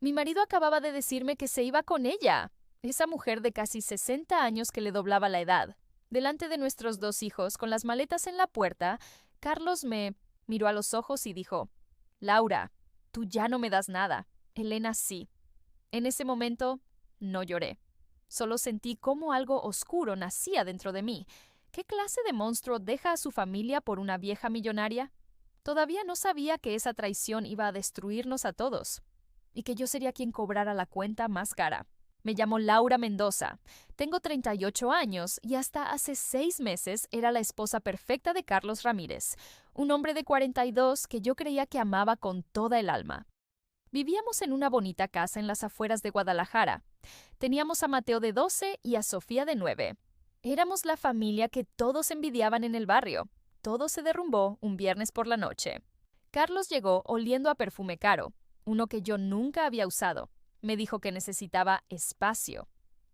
Mi marido acababa de decirme que se iba con ella, esa mujer de casi 60 años que le doblaba la edad. Delante de nuestros dos hijos, con las maletas en la puerta, Carlos me miró a los ojos y dijo: Laura, tú ya no me das nada. Elena sí. En ese momento, no lloré. Solo sentí cómo algo oscuro nacía dentro de mí. ¿Qué clase de monstruo deja a su familia por una vieja millonaria? Todavía no sabía que esa traición iba a destruirnos a todos y que yo sería quien cobrara la cuenta más cara. Me llamo Laura Mendoza, tengo 38 años y hasta hace 6 meses era la esposa perfecta de Carlos Ramírez, un hombre de 42 que yo creía que amaba con toda el alma. Vivíamos en una bonita casa en las afueras de Guadalajara. Teníamos a Mateo de 12 y a Sofía de 9. Éramos la familia que todos envidiaban en el barrio. Todo se derrumbó un viernes por la noche. Carlos llegó oliendo a perfume caro, uno que yo nunca había usado. Me dijo que necesitaba espacio.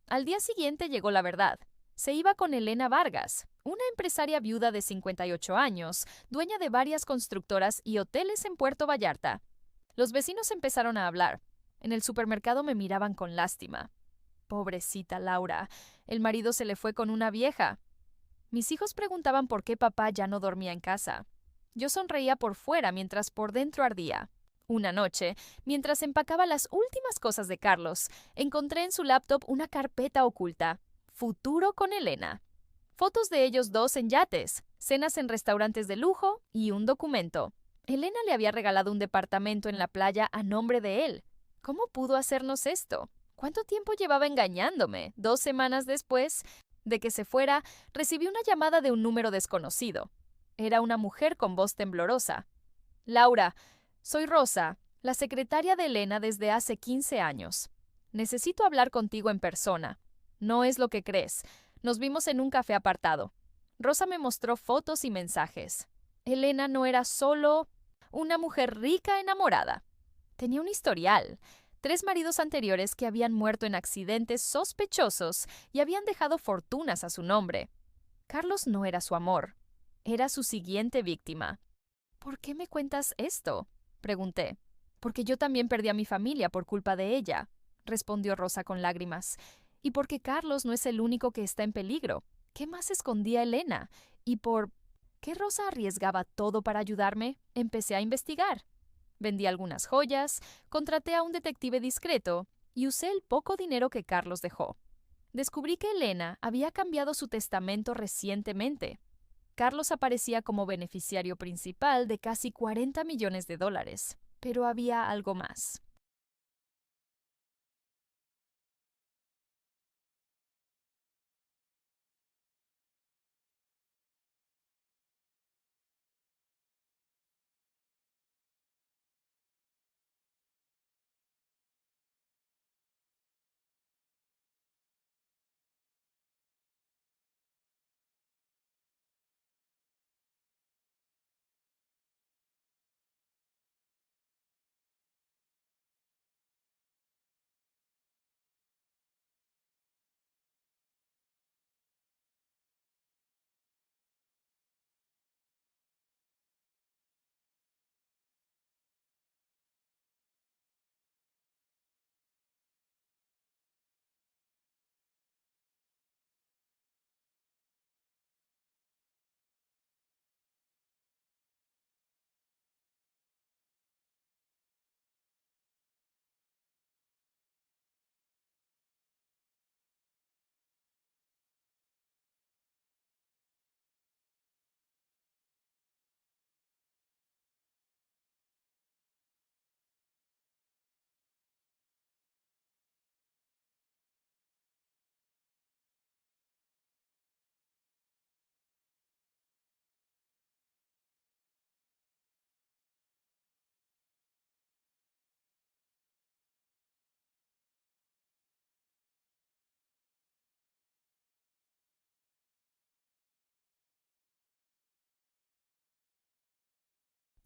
Al día siguiente llegó la verdad. Se iba con Elena Vargas, una empresaria viuda de 58 años, dueña de varias constructoras y hoteles en Puerto Vallarta. Los vecinos empezaron a hablar. En el supermercado me miraban con lástima. Pobrecita Laura, el marido se le fue con una vieja. Mis hijos preguntaban por qué papá ya no dormía en casa. Yo sonreía por fuera mientras por dentro ardía. Una noche, mientras empacaba las últimas cosas de Carlos, encontré en su laptop una carpeta oculta. Futuro con Elena. Fotos de ellos dos en yates, cenas en restaurantes de lujo y un documento. Elena le había regalado un departamento en la playa a nombre de él. ¿Cómo pudo hacernos esto? ¿Cuánto tiempo llevaba engañándome? 2 semanas después de que se fuera, recibí una llamada de un número desconocido. Era una mujer con voz temblorosa. Laura, soy Rosa, la secretaria de Elena desde hace 15 años. Necesito hablar contigo en persona. No es lo que crees. Nos vimos en un café apartado. Rosa me mostró fotos y mensajes. Elena no era solo una mujer rica enamorada. Tenía un historial. 3 maridos anteriores que habían muerto en accidentes sospechosos y habían dejado fortunas a su nombre. Carlos no era su amor. Era su siguiente víctima. ¿Por qué me cuentas esto?, pregunté. Porque yo también perdí a mi familia por culpa de ella, respondió Rosa con lágrimas. Y porque Carlos no es el único que está en peligro. ¿Qué más escondía Elena? ¿Y por qué Rosa arriesgaba todo para ayudarme? Empecé a investigar. Vendí algunas joyas, contraté a un detective discreto y usé el poco dinero que Carlos dejó. Descubrí que Elena había cambiado su testamento recientemente. Carlos aparecía como beneficiario principal de casi 40 millones de dólares, pero había algo más.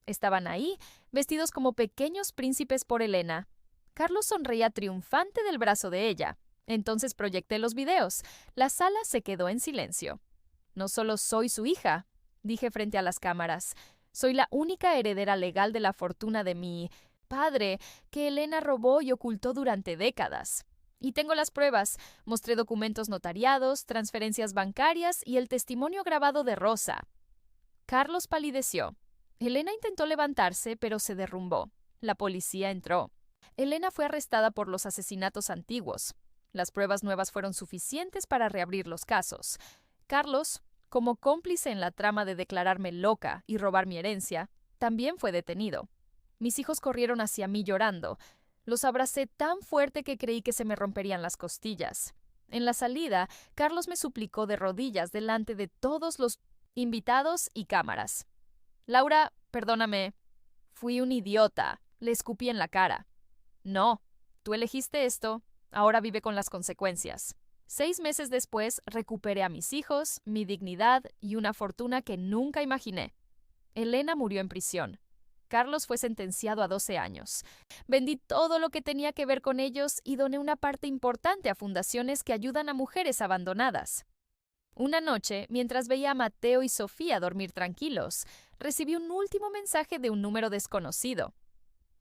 Estaban ahí, vestidos como pequeños príncipes por Elena. Carlos sonreía triunfante del brazo de ella. Entonces proyecté los videos. La sala se quedó en silencio. No solo soy su hija, dije frente a las cámaras. Soy la única heredera legal de la fortuna de mi padre que Elena robó y ocultó durante décadas. Y tengo las pruebas. Mostré documentos notariados, transferencias bancarias y el testimonio grabado de Rosa. Carlos palideció. Elena intentó levantarse, pero se derrumbó. La policía entró. Elena fue arrestada por los asesinatos antiguos. Las pruebas nuevas fueron suficientes para reabrir los casos. Carlos, como cómplice en la trama de declararme loca y robar mi herencia, también fue detenido. Mis hijos corrieron hacia mí llorando. Los abracé tan fuerte que creí que se me romperían las costillas. En la salida, Carlos me suplicó de rodillas delante de todos los invitados y cámaras. Laura, perdóname. Fui un idiota. Le escupí en la cara. No, tú elegiste esto. Ahora vive con las consecuencias. 6 meses después, recuperé a mis hijos, mi dignidad y una fortuna que nunca imaginé. Elena murió en prisión. Carlos fue sentenciado a 12 años. Vendí todo lo que tenía que ver con ellos y doné una parte importante a fundaciones que ayudan a mujeres abandonadas. Una noche, mientras veía a Mateo y Sofía dormir tranquilos, recibí un último mensaje de un número desconocido.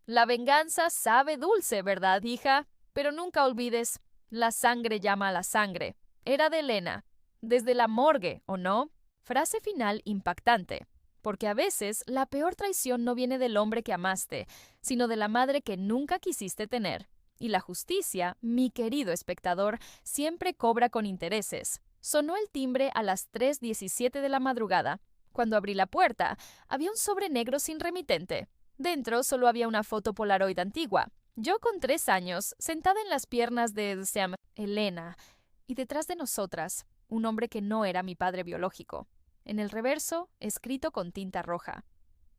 La venganza sabe dulce, ¿verdad, hija? Pero nunca olvides, la sangre llama a la sangre. Era de Elena. Desde la morgue, ¿o no? Frase final impactante. Porque a veces la peor traición no viene del hombre que amaste, sino de la madre que nunca quisiste tener. Y la justicia, mi querido espectador, siempre cobra con intereses. Sonó el timbre a las 3:17 de la madrugada. Cuando abrí la puerta, había un sobre negro sin remitente. Dentro solo había una foto Polaroid antigua. Yo con 3 años, sentada en las piernas de Sam, Elena, y detrás de nosotras, un hombre que no era mi padre biológico. En el reverso, escrito con tinta roja: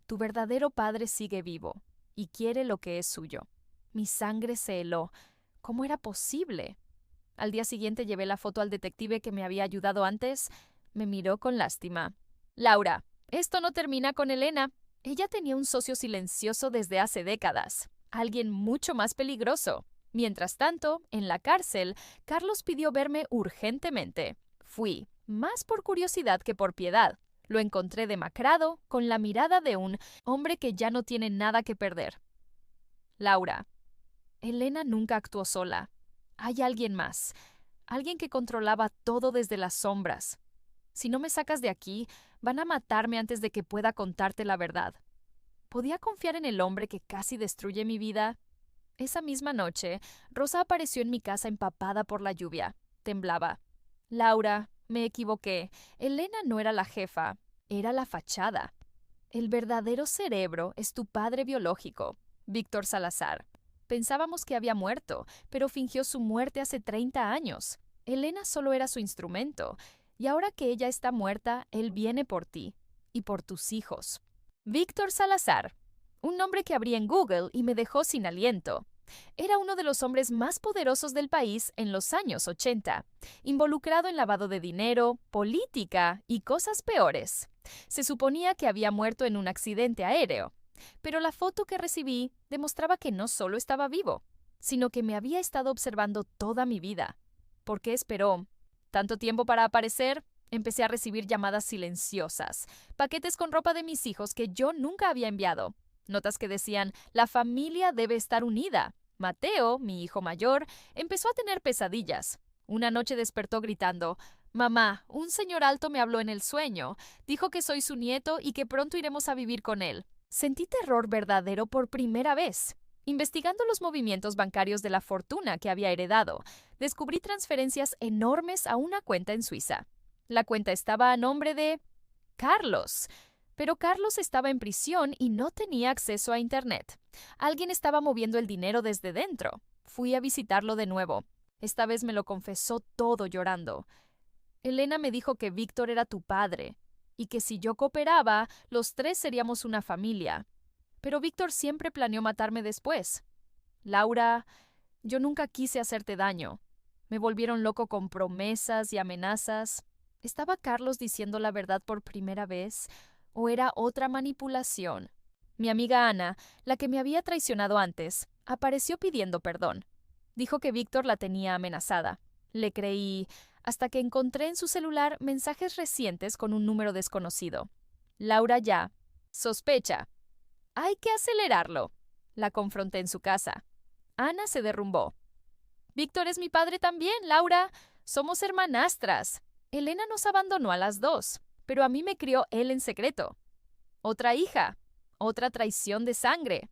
tu verdadero padre sigue vivo y quiere lo que es suyo. Mi sangre se heló. ¿Cómo era posible? Al día siguiente llevé la foto al detective que me había ayudado antes. Me miró con lástima. Laura, esto no termina con Elena. Ella tenía un socio silencioso desde hace décadas. Alguien mucho más peligroso. Mientras tanto, en la cárcel, Carlos pidió verme urgentemente. Fui, más por curiosidad que por piedad. Lo encontré demacrado, con la mirada de un hombre que ya no tiene nada que perder. Laura, Elena nunca actuó sola. Hay alguien más. Alguien que controlaba todo desde las sombras. Si no me sacas de aquí, van a matarme antes de que pueda contarte la verdad. ¿Podía confiar en el hombre que casi destruye mi vida? Esa misma noche, Rosa apareció en mi casa empapada por la lluvia. Temblaba. Laura, me equivoqué. Elena no era la jefa, era la fachada. El verdadero cerebro es tu padre biológico, Víctor Salazar. Pensábamos que había muerto, pero fingió su muerte hace 30 años. Elena solo era su instrumento, y ahora que ella está muerta, él viene por ti y por tus hijos. Víctor Salazar, un nombre que abrí en Google y me dejó sin aliento. Era uno de los hombres más poderosos del país en los años 80, involucrado en lavado de dinero, política y cosas peores. Se suponía que había muerto en un accidente aéreo, pero la foto que recibí demostraba que no solo estaba vivo, sino que me había estado observando toda mi vida. ¿Por qué esperó tanto tiempo para aparecer? Empecé a recibir llamadas silenciosas, paquetes con ropa de mis hijos que yo nunca había enviado, notas que decían: la familia debe estar unida. Mateo, mi hijo mayor, empezó a tener pesadillas. Una noche despertó gritando: mamá, un señor alto me habló en el sueño, dijo que soy su nieto y que pronto iremos a vivir con él. Sentí terror verdadero por primera vez. Investigando los movimientos bancarios de la fortuna que había heredado, descubrí transferencias enormes a una cuenta en Suiza. La cuenta estaba a nombre de Carlos, pero Carlos estaba en prisión y no tenía acceso a Internet. Alguien estaba moviendo el dinero desde dentro. Fui a visitarlo de nuevo. Esta vez me lo confesó todo llorando. Elena me dijo que Víctor era tu padre y que si yo cooperaba, los 3 seríamos una familia. Pero Víctor siempre planeó matarme después. Laura, yo nunca quise hacerte daño. Me volvieron loco con promesas y amenazas. ¿Estaba Carlos diciendo la verdad por primera vez o era otra manipulación? Mi amiga Ana, la que me había traicionado antes, apareció pidiendo perdón. Dijo que Víctor la tenía amenazada. Le creí hasta que encontré en su celular mensajes recientes con un número desconocido. Laura ya sospecha. Hay que acelerarlo. La confronté en su casa. Ana se derrumbó. Víctor es mi padre también, Laura. Somos hermanastras. Elena nos abandonó a las dos, pero a mí me crió él en secreto. Otra hija, otra traición de sangre.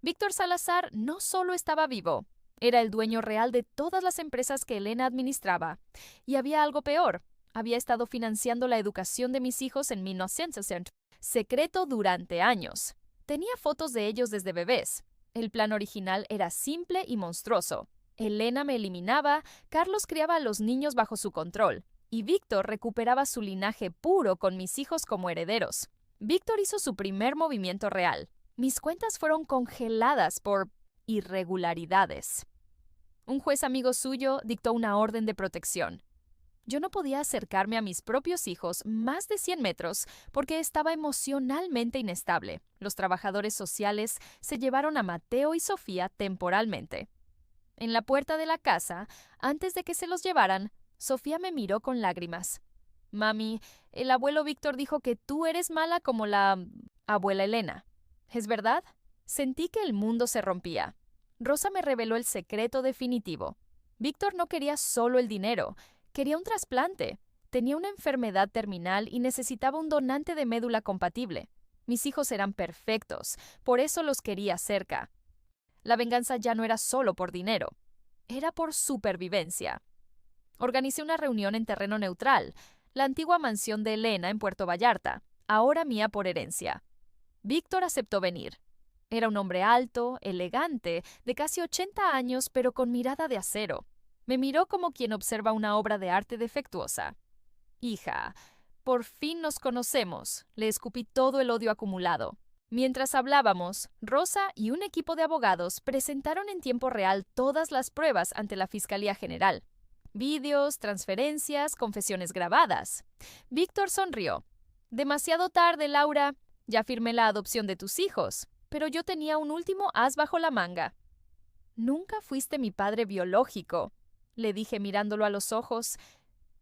Víctor Salazar no solo estaba vivo, era el dueño real de todas las empresas que Elena administraba. Y había algo peor. Había estado financiando la educación de mis hijos en 1960, secreto durante años. Tenía fotos de ellos desde bebés. El plan original era simple y monstruoso. Elena me eliminaba, Carlos criaba a los niños bajo su control, y Víctor recuperaba su linaje puro con mis hijos como herederos. Víctor hizo su primer movimiento real. Mis cuentas fueron congeladas por irregularidades. Un juez amigo suyo dictó una orden de protección. Yo no podía acercarme a mis propios hijos más de 100 metros porque estaba emocionalmente inestable. Los trabajadores sociales se llevaron a Mateo y Sofía temporalmente. En la puerta de la casa, antes de que se los llevaran, Sofía me miró con lágrimas. Mami, el abuelo Víctor dijo que tú eres mala como la abuela Elena. ¿Es verdad? Sentí que el mundo se rompía. Rosa me reveló el secreto definitivo. Víctor no quería solo el dinero, quería un trasplante. Tenía una enfermedad terminal y necesitaba un donante de médula compatible. Mis hijos eran perfectos, por eso los quería cerca. La venganza ya no era solo por dinero, era por supervivencia. Organicé una reunión en terreno neutral, la antigua mansión de Elena en Puerto Vallarta, ahora mía por herencia. Víctor aceptó venir. Era un hombre alto, elegante, de casi 80 años, pero con mirada de acero. Me miró como quien observa una obra de arte defectuosa. Hija, por fin nos conocemos. Le escupí todo el odio acumulado. Mientras hablábamos, Rosa y un equipo de abogados presentaron en tiempo real todas las pruebas ante la Fiscalía General. Vídeos, transferencias, confesiones grabadas. Víctor sonrió. Demasiado tarde, Laura. Ya firmé la adopción de tus hijos, pero yo tenía un último as bajo la manga. Nunca fuiste mi padre biológico, le dije mirándolo a los ojos.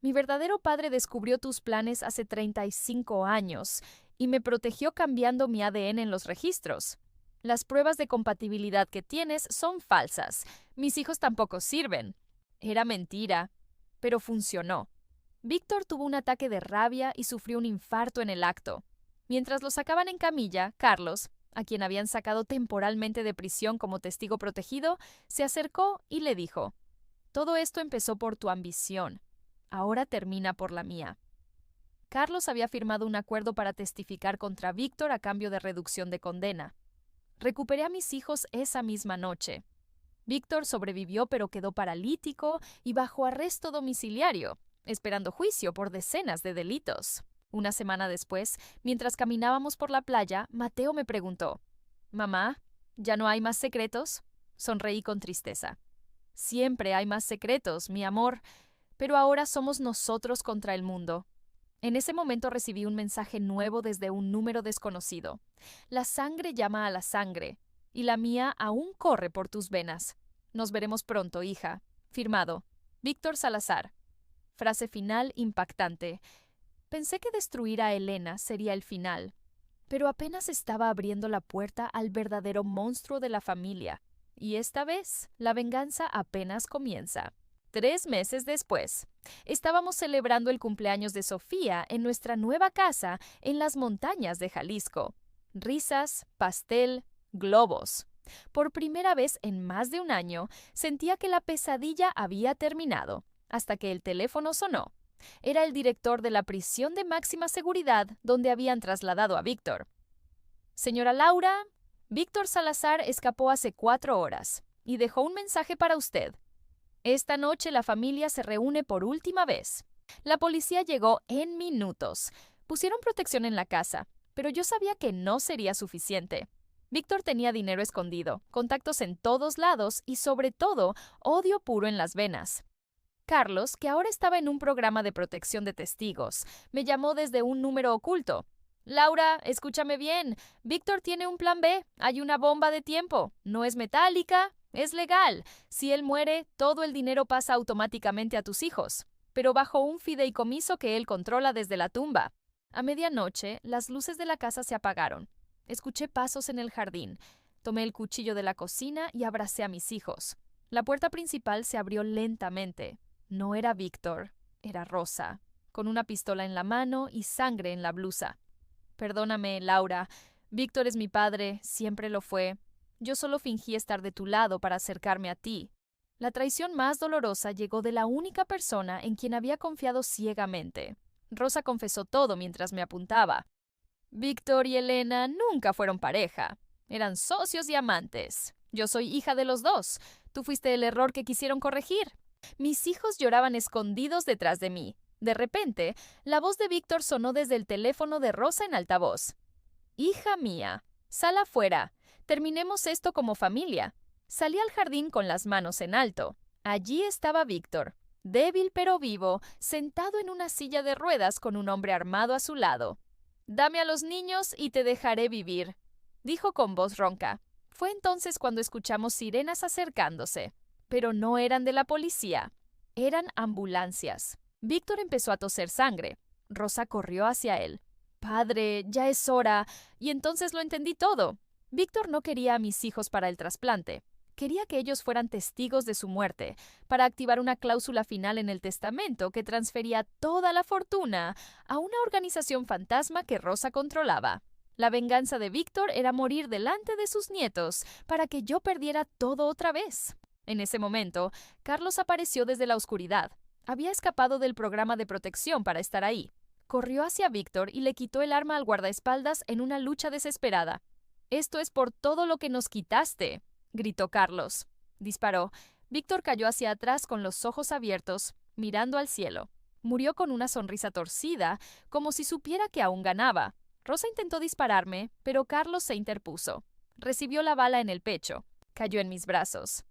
Mi verdadero padre descubrió tus planes hace 35 años y me protegió cambiando mi ADN en los registros. Las pruebas de compatibilidad que tienes son falsas. Mis hijos tampoco sirven. Era mentira, pero funcionó. Víctor tuvo un ataque de rabia y sufrió un infarto en el acto. Mientras lo sacaban en camilla, Carlos, a quien habían sacado temporalmente de prisión como testigo protegido, se acercó y le dijo: «Todo esto empezó por tu ambición. Ahora termina por la mía». Carlos había firmado un acuerdo para testificar contra Víctor a cambio de reducción de condena. Recuperé a mis hijos esa misma noche. Víctor sobrevivió pero quedó paralítico y bajo arresto domiciliario, esperando juicio por decenas de delitos. Una semana después, mientras caminábamos por la playa, Mateo me preguntó: «Mamá, ¿ya no hay más secretos?». Sonreí con tristeza. «Siempre hay más secretos, mi amor, pero ahora somos nosotros contra el mundo». En ese momento recibí un mensaje nuevo desde un número desconocido. «La sangre llama a la sangre, y la mía aún corre por tus venas. Nos veremos pronto, hija. Firmado, Víctor Salazar». Frase final impactante. Pensé que destruir a Elena sería el final, pero apenas estaba abriendo la puerta al verdadero monstruo de la familia. Y esta vez, la venganza apenas comienza. 3 meses después, estábamos celebrando el cumpleaños de Sofía en nuestra nueva casa en las montañas de Jalisco. Risas, pastel, globos. Por primera vez en más de un año, sentía que la pesadilla había terminado, hasta que el teléfono sonó. Era el director de la prisión de máxima seguridad donde habían trasladado a Víctor. «Señora Laura, Víctor Salazar escapó hace 4 horas y dejó un mensaje para usted. Esta noche la familia se reúne por última vez». La policía llegó en minutos. Pusieron protección en la casa, pero yo sabía que no sería suficiente. Víctor tenía dinero escondido, contactos en todos lados y, sobre todo, odio puro en las venas. Carlos, que ahora estaba en un programa de protección de testigos, me llamó desde un número oculto. «Laura, escúchame bien. Víctor tiene un plan B. Hay una bomba de tiempo. No es metálica, es legal. Si él muere, todo el dinero pasa automáticamente a tus hijos, pero bajo un fideicomiso que él controla desde la tumba». A medianoche, las luces de la casa se apagaron. Escuché pasos en el jardín. Tomé el cuchillo de la cocina y abracé a mis hijos. La puerta principal se abrió lentamente. No era Víctor, era Rosa, con una pistola en la mano y sangre en la blusa. Perdóname, Laura. Víctor es mi padre, siempre lo fue. Yo solo fingí estar de tu lado para acercarme a ti. La traición más dolorosa llegó de la única persona en quien había confiado ciegamente. Rosa confesó todo mientras me apuntaba. Víctor y Elena nunca fueron pareja. Eran socios y amantes. Yo soy hija de los dos. Tú fuiste el error que quisieron corregir. Mis hijos lloraban escondidos detrás de mí. De repente, la voz de Víctor sonó desde el teléfono de Rosa en altavoz. Hija mía, sal afuera. Terminemos esto como familia. Salí al jardín con las manos en alto. Allí estaba Víctor, débil pero vivo, sentado en una silla de ruedas con un hombre armado a su lado. Dame a los niños y te dejaré vivir, dijo con voz ronca. Fue entonces cuando escuchamos sirenas acercándose. Pero no eran de la policía. Eran ambulancias. Víctor empezó a toser sangre. Rosa corrió hacia él. Padre, ya es hora. Y entonces lo entendí todo. Víctor no quería a mis hijos para el trasplante. Quería que ellos fueran testigos de su muerte, para activar una cláusula final en el testamento que transfería toda la fortuna a una organización fantasma que Rosa controlaba. La venganza de Víctor era morir delante de sus nietos para que yo perdiera todo otra vez. En ese momento, Carlos apareció desde la oscuridad. Había escapado del programa de protección para estar ahí. Corrió hacia Víctor y le quitó el arma al guardaespaldas en una lucha desesperada. «Esto es por todo lo que nos quitaste», gritó Carlos. Disparó. Víctor cayó hacia atrás con los ojos abiertos, mirando al cielo. Murió con una sonrisa torcida, como si supiera que aún ganaba. Rosa intentó dispararme, pero Carlos se interpuso. Recibió la bala en el pecho. Cayó en mis brazos.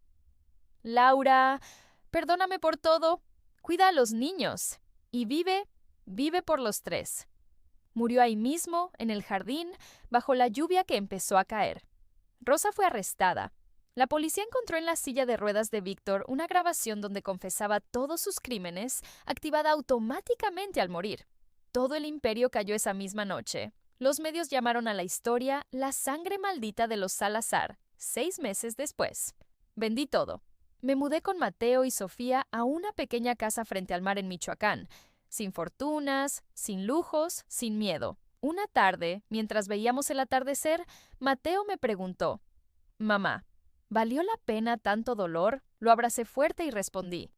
Laura, perdóname por todo. Cuida a los niños. Y vive por los tres. Murió ahí mismo, en el jardín, bajo la lluvia que empezó a caer. Rosa fue arrestada. La policía encontró en la silla de ruedas de Víctor una grabación donde confesaba todos sus crímenes, activada automáticamente al morir. Todo el imperio cayó esa misma noche. Los medios llamaron a la historia la sangre maldita de los Salazar, 6 meses después. Vendí todo. Me mudé con Mateo y Sofía a una pequeña casa frente al mar en Michoacán, sin fortunas, sin lujos, sin miedo. Una tarde, mientras veíamos el atardecer, Mateo me preguntó: «Mamá, ¿valió la pena tanto dolor?». Lo abracé fuerte y respondí: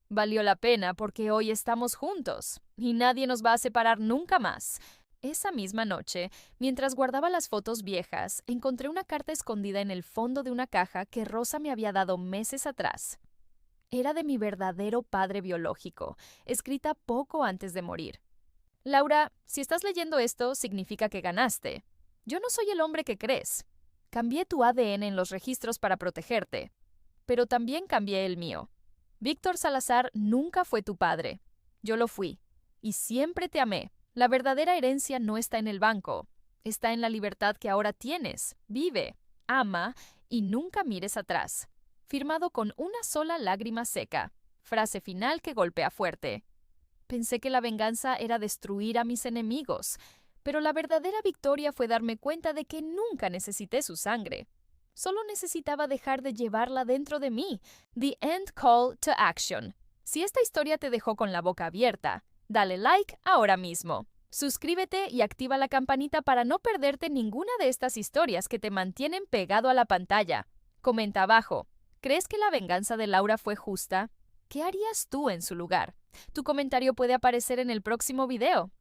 «Valió la pena porque hoy estamos juntos, y nadie nos va a separar nunca más». Esa misma noche, mientras guardaba las fotos viejas, encontré una carta escondida en el fondo de una caja que Rosa me había dado meses atrás. Era de mi verdadero padre biológico, escrita poco antes de morir. «Laura, si estás leyendo esto, significa que ganaste. Yo no soy el hombre que crees. Cambié tu ADN en los registros para protegerte, pero también cambié el mío. Víctor Salazar nunca fue tu padre. Yo lo fui, y siempre te amé. La verdadera herencia no está en el banco, está en la libertad que ahora tienes. Vive, ama y nunca mires atrás». Firmado con una sola lágrima seca. Frase final que golpea fuerte. Pensé que la venganza era destruir a mis enemigos, pero la verdadera victoria fue darme cuenta de que nunca necesité su sangre. Solo necesitaba dejar de llevarla dentro de mí. The end call to action. Si esta historia te dejó con la boca abierta, dale like ahora mismo. Suscríbete y activa la campanita para no perderte ninguna de estas historias que te mantienen pegado a la pantalla. Comenta abajo. ¿Crees que la venganza de Laura fue justa? ¿Qué harías tú en su lugar? Tu comentario puede aparecer en el próximo video.